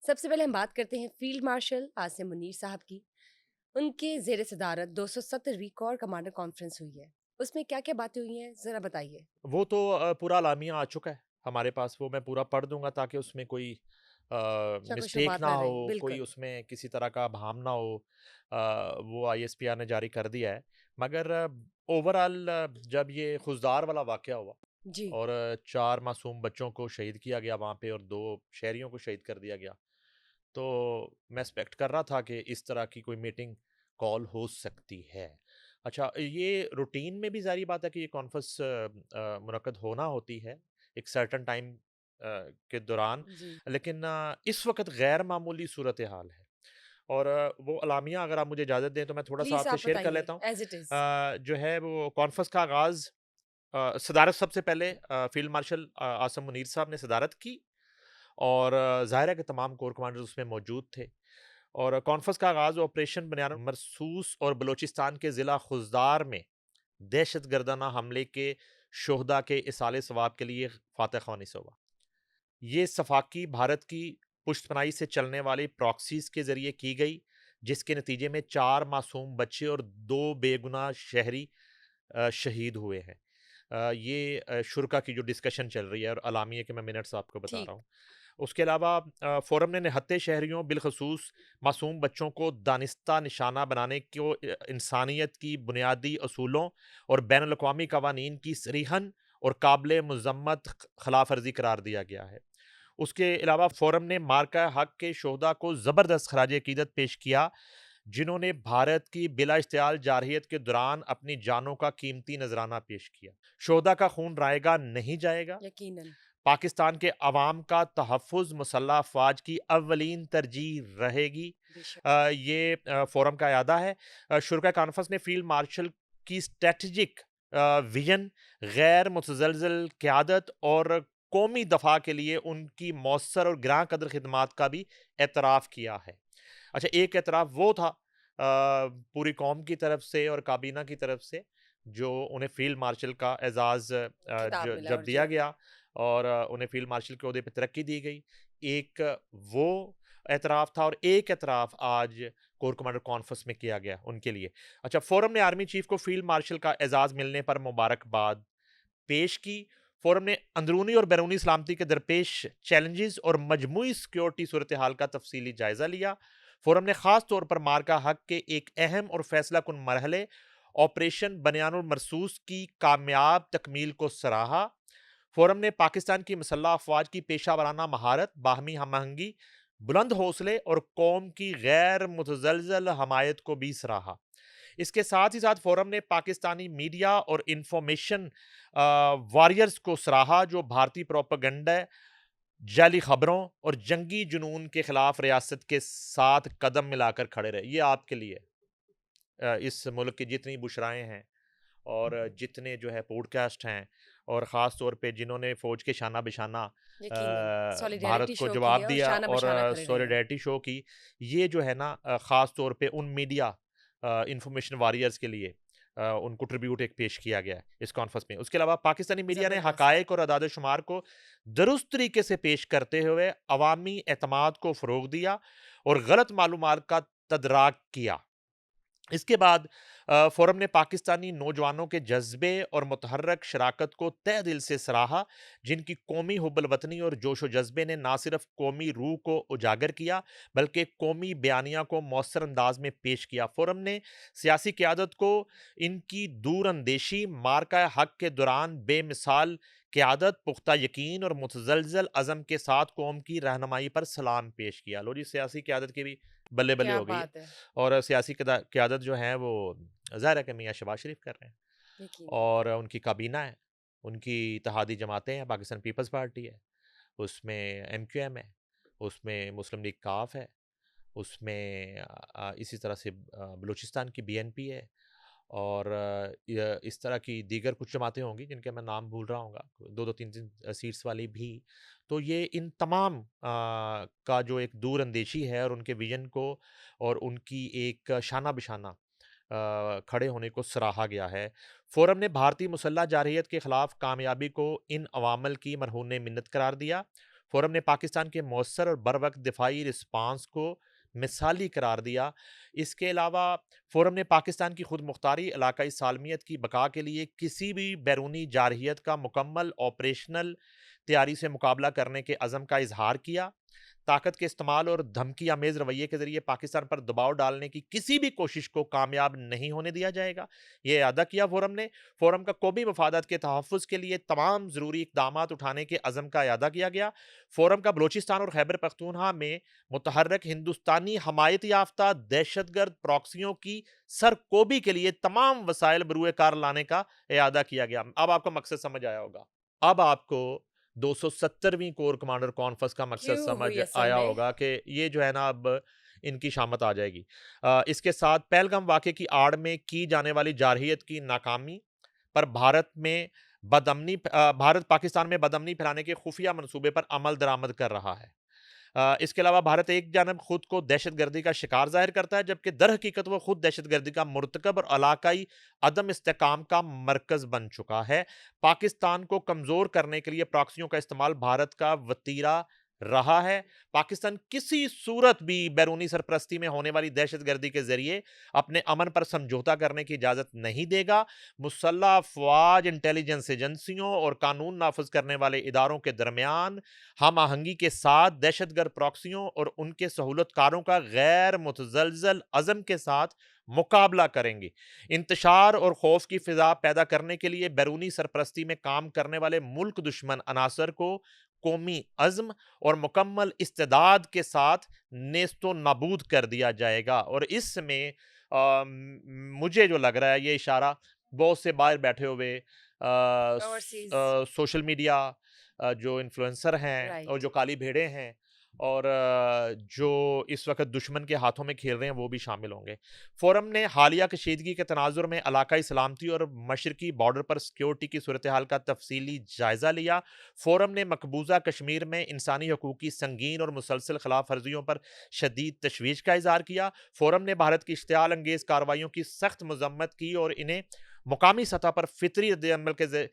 सबसे पहले हम बात करते हैं फील्ड मार्शल आसिम मुनीर साहब की। उनके ज़ेर सदारत 270वीं कोर कमांडर कॉन्फ्रेंस हुई है। उसमें क्या-क्या बातें हुई हैं, ज़रा बताइए? वो तो पूरा लामिया आ चुका है हमारे पास, वो मैं पूरा पढ़ दूँगा ताकि उसमें कोई मिस्टेक शक-व-शुबात ना ना हो, रहे, कोई बिल्कुल। उसमें किसी तरह का भाम ना हो। वो आईएसपीआर ने जारी कर दिया है। मगर ओवरऑल जब ये खुशदार वाला वाक़या हुआ जी। और 4 मासूम बच्चों को शहीद किया गया वहाँ पे और 2 शहरियों को शहीद कर दिया गया, तो मैं एक्सपेक्ट कर रहा था कि इस तरह की कोई मीटिंग कॉल हो सकती है। अच्छा, ये रूटीन में भी ज़ाहिर बात है कि ये कॉन्फ्रेंस मुनक्कद होना होती है एक सर्टेन टाइम के दौरान, जी। लेकिन इस वक़्त गैर मामूली सूरत-ए-हाल है। और वो अलामिया अगर आप मुझे इजाज़त दें तो मैं थोड़ा-सा प्लीज़ आपसे आप शेयर कर बताइए, लेता हूँ। As it is. जो है वो कॉन्फ्रेंस का आगाज़ सदारत सबसे पहले फ़ील्ड मार्शल आसिम मुनीर साहब ने सदारत की और ज़ाहिर है कि तमाम कोर कमांडर्स उसमें मौजूद थे। और कॉन्फ्रेंस का आगाज़ ऑपरेशन बनियान मरसूस और बलूचिस्तान के ज़िला खुज़दार में दहशतगर्दाना हमले के शुहदा के इसाले सवाब के लिए फातह ख्वानी से हुआ। ये सफाकी भारत की पुष्टपनाही से चलने वाली प्रॉक्सीज़ के ज़रिए की गई, जिसके नतीजे में 4 मासूम बच्चे और 2 बेगुनाह शहरी शहीद हुए हैं। ये शुरा की जो डिस्कशन चल रही है और अलामिया के मैं मिनट्स आपको बता रहा ठीक। हूँ। उसके अलावा फ़ोरम ने निहत्ते शहरियों बिलख़ुसूस मासूम बच्चों को दानिस्ता निशाना बनाने को इंसानियत की बुनियादी असूलों और बैनुल-अक़वामी कवानीन की सरीहन और काबिल मज़म्मत ख़िलाफ़ वर्ज़ी करार दिया गया है। उसके अलावा फ़ोरम ने मार्का हक़ के शोहदा को ज़बरदस्त ख़राज-ए-अक़ीदत पेश किया, जिन्होंने भारत की बिला इश्तियाल जारहियत के दौरान अपनी जानों का कीमती नज़राना पेश किया। शोहदा का खून रायगा नहीं जाएगा। यकीनन। पाकिस्तान के अवाम का तहफ़्फ़ुज़ मुसल्लह अफ़वाज की अव्वलीन तरजीह रहेगी। बेशक। ये फ़ोरम का इरादा है। शुरा कॉन्फ्रेंस ने फ़ील्ड मार्शल की स्ट्रैटेजिक विज़न, गैर मुतज़लज़ल क़यादत और कौमी दफ़ा के लिए उनकी मौसर और ग्रां कदर खिदमात का भी एतराफ़ किया है। अच्छा, एक एतराफ़ वो था पूरी कौम की तरफ से और काबीना की तरफ से, जो उन्हें फ़ील्ड मार्शल का एज़ाज़ खिताब ज मिला जब और दिया जी। गया और उन्हें फ़ील्ड मार्शल के ओहदे पे तरक्की दी गई। एक वो एतराफ़ था और एक एतराफ़ आज कोर कमांडर कॉन्फ्रेंस में किया गया उनके लिए। अच्छा, फ़ोरम ने आर्मी चीफ़ को फ़ील्ड मार्शल का एज़ाज़ मिलने पर मुबारकबाद पेश की। फ़ोरम ने अंदरूनी और बैरूनी सलामती के दरपेश चैलेंजेज़ और मजमूई सिक्योरिटी सूरत-ए-हाल का तफ़सीली जायज़ा लिया। फ़ोरम ने ख़ास तौर पर मार्का हक़ के एक अहम और फ़ैसलाकुन मरहले ऑपरेशन बनियानुल मरसूस की कामयाब तकमील को सराहा। फ़ोरम ने पाकिस्तान की मुसल्लह अफ़वाज की पेशा वराना महारत, बाहमी हम-आहंगी, बुलंद हौसले और कौम की गैर मुतज़लज़ल हमायत को भी सराहा। इसके साथ ही साथ फ़ोरम ने पाकिस्तानी मीडिया और इन्फॉर्मेशन वॉरियर्स को सराहा, जो भारतीय प्रोपेगेंडा, जाली खबरों और जंगी जुनून के खिलाफ रियासत के साथ कदम मिलाकर खड़े रहे। ये आपके लिए इस मुल्क की जितनी बुशराएँ हैं और जितने जो है पॉडकास्ट हैं और ख़ास तौर पे जिन्होंने फ़ौज के शाना-बशाना यकीनन। भारत सॉलिडेरिटी को शो की जवाब है और दिया और शाना-बशाना खड़े रहे हैं। सॉलिडेरिटी शो की, ये जो है ना ख़ास तौर पे उन मीडिया इन्फॉर्मेशन वॉरियर्स के लिए उनको ट्रिब्यूट एक पेश किया गया है इस कॉन्फ्रेंस में। उसके अलावा पाकिस्तानी मीडिया ने ज़बरदस्त। हक़ाइक़ और अदाद-ओ-शुमार को दुरुस्त तरीके से पेश करते हुए अवामी एतमाद को फ़रोग़ दिया और गलत मालूमात का तदराक किया। इसके बाद फ़ोरम ने पाकिस्तानी नौजवानों के जज़्बे और मुतहर्रक शराकत को तहे दिल से सराहा, जिनकी कौमी हुब्बुल वतनी और जोश-ओ-जज़्बे ने ना सिर्फ़ कौमी रूह को उजागर किया, बल्कि कौमी बयानिया को मौसर अंदाज़ में पेश किया। फ़ोरम ने सियासी क़यादत को इनकी दूरअंदेशी, मार्का हक़ के दौरान बेमिसाल क़यादत, पुख्ता यकीन और मुतज़लज़ल अज़म के साथ कौम की रहनुमाई पर सलाम पेश किया। लो जी, सियासी क़यादत की भी बल्ले-बल्ले क्या हो गई है। बात है! और सियासी क़यादत जो है वो ज़ाहिर है कि मियाँ शहबाज शरीफ कर रहे हैं यकीनन। और उनकी काबीना है, उनकी इत्तेहादी जमातें हैं, पाकिस्तान पीपल्स पार्टी है, उसमें एमक्यूएम है, उसमें मुस्लिम लीग काफ है, उसमें इसी तरह से बलूचिस्तान की बीएनपी है और इस तरह की दीगर कुछ जमातें होंगी जिनके मैं नाम भूल रहा हूँगा, 2-2 3-3 सीट्स वाली भी। तो ये इन तमाम का जो एक दूरअंदेशी है और उनके विज़न को और उनकी एक शाना-बशाना खड़े होने को सराहा गया है। फ़ोरम ने भारतीय मुसल्लह जारहियत के खिलाफ कामयाबी को इन अवामल की मरहून मिन्नत करार दिया। फोरम ने पाकिस्तान के मौसर और बरवक्त दिफाई रिस्पांस को मिसाली करार दिया। इसके अलावा फोरम ने पाकिस्तान की खुद मुख्तारी इलाकाई सालमियत की बका के लिए किसी भी बैरूनी जारहियत का मुकम्मल ऑपरेशनल तैयारी से मुकाबला करने के अज़म का इजहार किया। ताकत के इस्तेमाल और धमकी आमेज रवैये के जरिए पाकिस्तान पर दबाव डालने की किसी भी कोशिश को कामयाब नहीं होने दिया जाएगा। ये अदा किया फोरम ने। फोरम का कौमी मफादात के तहफ़्फ़ुज़ के लिए तमाम ज़रूरी इक़दामात उठाने के अज़म का अदा किया गया। फोरम का बलोचिस्तान और खैबर पख्तूनख्वा में मुतहर्रिक हिंदुस्तानी हमायत याफ्ता दहशतगर्द प्रॉक्सियों की सरकोबी के लिए तमाम वसाइल बरूए कार लाने का अदा किया गया। अब आपको मकसद समझ आया होगा। अब आपको 270वीं कोर कमांडर कॉन्फ्रेंस का मकसद क्यों समझ हुई असल आया में? होगा कि ये जो है ना अब इनकी शामत आ जाएगी। इसके साथ पहलगाम वाक़े की आड़ में की जाने वाली जारहियत की नाकामी पर भारत पाकिस्तान में बदअमनी फैलाने के खुफिया मंसूबे पर अमल दरामद कर रहा है। इसके अलावा भारत एक जानब खुद को दहशतगर्दी का शिकार जाहिर करता है, जबकि दर हकीकत वो खुद दहशतगर्दी का मुर्तकब और इलाकाई अदम इस्तेकाम का मरकज बन चुका है। पाकिस्तान को कमजोर करने के लिए प्रॉक्सियों का इस्तेमाल भारत का वतीरा रहा है। पाकिस्तान किसी सूरत भी बैरूनी सरपरस्ती में होने वाली दहशतगर्दी के जरिए अपने अमन पर समझौता करने की इजाजत नहीं देगा। मुसल्लह अफवाज, इंटेलिजेंस एजेंसियों और कानून नाफिज करने वाले इदारों के दरमियान हम आहंगी के साथ दहशतगर्द प्रॉक्सियों और उनके सहूलतकारों का गैर मुतजलजल अज़म के साथ मुकाबला करेंगे। इंतशार और खौफ की फिजा पैदा करने के लिए बैरूनी सरपरस्ती में काम करने वाले मुल्क दुश्मन अनासर को कौमी अज़्म और मुकम्मल इस्तेदाद के साथ नेस्तो नाबूद कर दिया जाएगा। और इसमें मुझे जो लग रहा है ये इशारा बहुत से बाहर बैठे हुए ओवरसीज़ सोशल मीडिया जो इन्फ्लुएंसर हैं और राइट। जो काली भेड़ें हैं और जो इस वक्त दुश्मन के हाथों में खेल रहे हैं वो भी शामिल होंगे। फोरम ने हालिया कशीदगी के तनाजुर में इलाकाई सलामती और मशरकी बॉर्डर पर सिक्योरिटी की सूरत हाल का तफसीली जायजा लिया। फोरम ने मकबूजा कश्मीर में इंसानी हकूक की संगीन और मुसलसल खिलाफ वर्जियों पर शदीद तशवीश का इजहार किया। फोरम ने भारत की इश्तियाल अंगेज कार्रवाइयों की सख्त मजम्मत की और इन्हें मुकामी सतह पर फितरी रद्द-ए-अमल के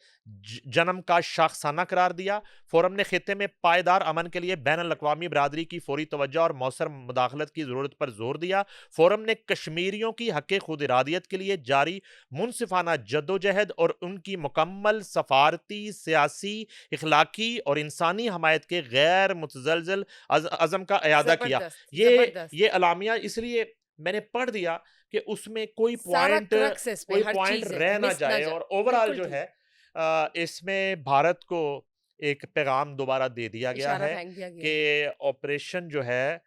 जन्म का शाखसाना करार दिया। फोरम ने खित्ते में पायदार अमन के लिए बैन-अल-अक़वामी बिरादरी की फौरी तवज्जो और मौसर मुदाखलत की ज़रूरत पर जोर दिया। फोरम ने कश्मीरियों की हक़ खुद इरादियत के लिए जारी मुनसिफाना जद्दोजहद और उनकी मुकम्मल सफारती, सियासी, इखलाकी और इंसानी हमायत के गैर मुतज़लज़ल अज़म का इयादा किया। ज़बरदस्त, ये ज़बरदस्त। ये अलामिया इसलिए मैंने पढ़ दिया कि उसमें सारा क्रक्स है इसमें, कोई हर पॉइंट चीज़ है, रह ना मिस ना जाए जाए। और ओवरऑल बिल्कुल जो ठीक, है इसमें भारत को एक पैगाम दोबारा दे दिया गया इशारा है फेंक दिया गया कि है। ऑपरेशन जो है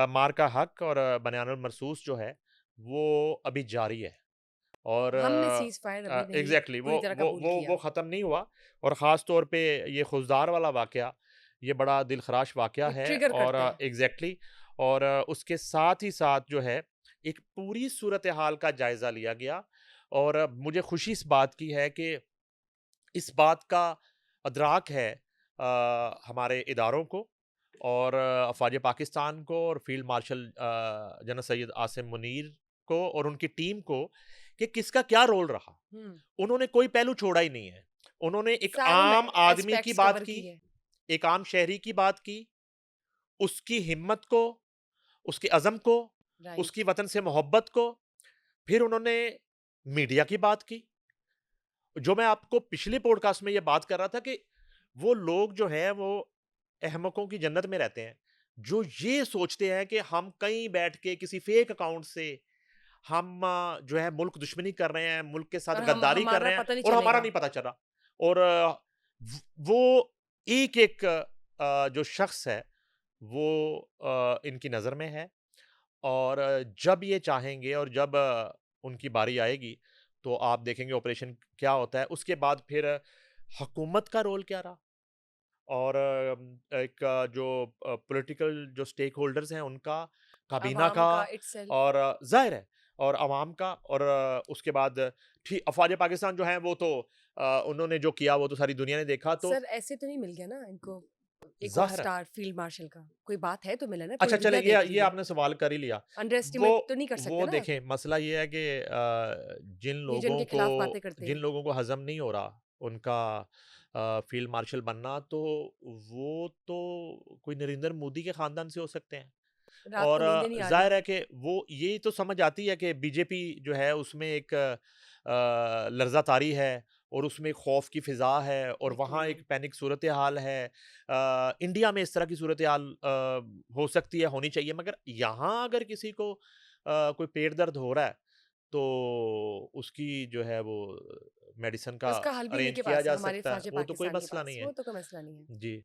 मार का हक और बनियानुल मरसूस जो है वो अभी जारी है और हमने सीज़फायर अभी नहीं एग्जैक्टली पूरी तरह कबूल वो किया। ख़त्म नहीं हुआ और ख़ास तौर पे ये खुजदार वाला वाकया ये बड़ा दिलखराश वाकया ये है ट्रिगर और करता है। एग्जैक्टली और उसके साथ ही साथ जो है एक पूरी सूरत हाल का जायजा लिया गया और मुझे खुशी इस बात की है कि इस बात का अदराक है हमारे इदारों को और अफवाज पाकिस्तान को और field marshal general Syed Asim Munir को और उनकी टीम को कि किसका क्या रोल रहा। हुँ, उन्होंने कोई पहलू छोड़ा ही नहीं है। उन्होंने एक सारे में आम आदमी की एस्पेक्ट्स बात कवर की, किए। एक आम शहरी की बात की, उसकी हिम्मत को, उसके अज़म को, राइट। उसकी वतन से मोहब्बत को, फिर उन्होंने मीडिया की बात की। जो मैं आपको पिछले पॉडकास्ट में ये बात कर रहा था कि वो लोग जो हैं वो अहमकों की जन्नत में रहते हैं। जो ये सोचते हैं कि हम कहीं बैठ के किसी फेक अकाउंट से हम जो है मुल्क दुश्मनी कर रहे हैं, मुल्क के साथ और हम गद्दारी कर हमारा रहे हैं पता नहीं और हमारा चलेगा। नहीं पता चला। और वो एक-एक जो शख्स है वो इनकी नज़र में है और जब ये चाहेंगे और जब उनकी बारी आएगी तो आप देखेंगे ऑपरेशन क्या होता है। उसके बाद फिर हुकूमत का रोल क्या रहा और एक जो पॉलिटिकल जो स्टेक होल्डर्स हैं उनका, काबीना अवाम का का इटसेल्फ। और ज़ाहिर है और अवाम का और उसके बाद ठीक अफ़वाज पाकिस्तान जो हैं वो तो उन्होंने जो किया वो तो सारी दुनिया ने देखा तो सर ऐसे तो नहीं मिल गया ना इनको एक और ज़ाहिर है। स्टार फील्ड मार्शल का? कोई बात है तो मिला ना, पूरी अच्छा चले दुनिया देख रही ये है। आपने सवाल कर ही लिया। अंडर वो एस्टिमेट तो नहीं कर सकते वो ना देखें मसला ये है कि जिन ये जो लोगों इनके को खिलाफ बातें करते जिन हैं। लोगों को हज़म नहीं हो रहा उनका फील्ड मार्शल बनना, तो वो तो कोई नरेंद्र मोदी के ख़ानदान से हो सकते हैं। रात को और नींदें नहीं आ रही। ज़ाहिर है कि वो ये तो समझ आती है कि बीजेपी जो है उसमें एक लर्ज़ातारी है और उसमें एक खौफ़ की फ़िज़ा है और वहाँ बिल्कुल। एक पैनिक सूरत-ए-हाल है। इंडिया में इस तरह की सूरत-ए-हाल हो सकती है, होनी चाहिए, मगर यहाँ अगर किसी को कोई पेट दर्द हो रहा है, तो उसकी जो है वो मेडिसिन का उसका हल भी इन्हीं अरेंज के किया पास है, जा हमारे सकता है, साझे वो तो कोई पाकिस्तान के मसला पास, नहीं वो है। तो कोई मसला नहीं है। जी।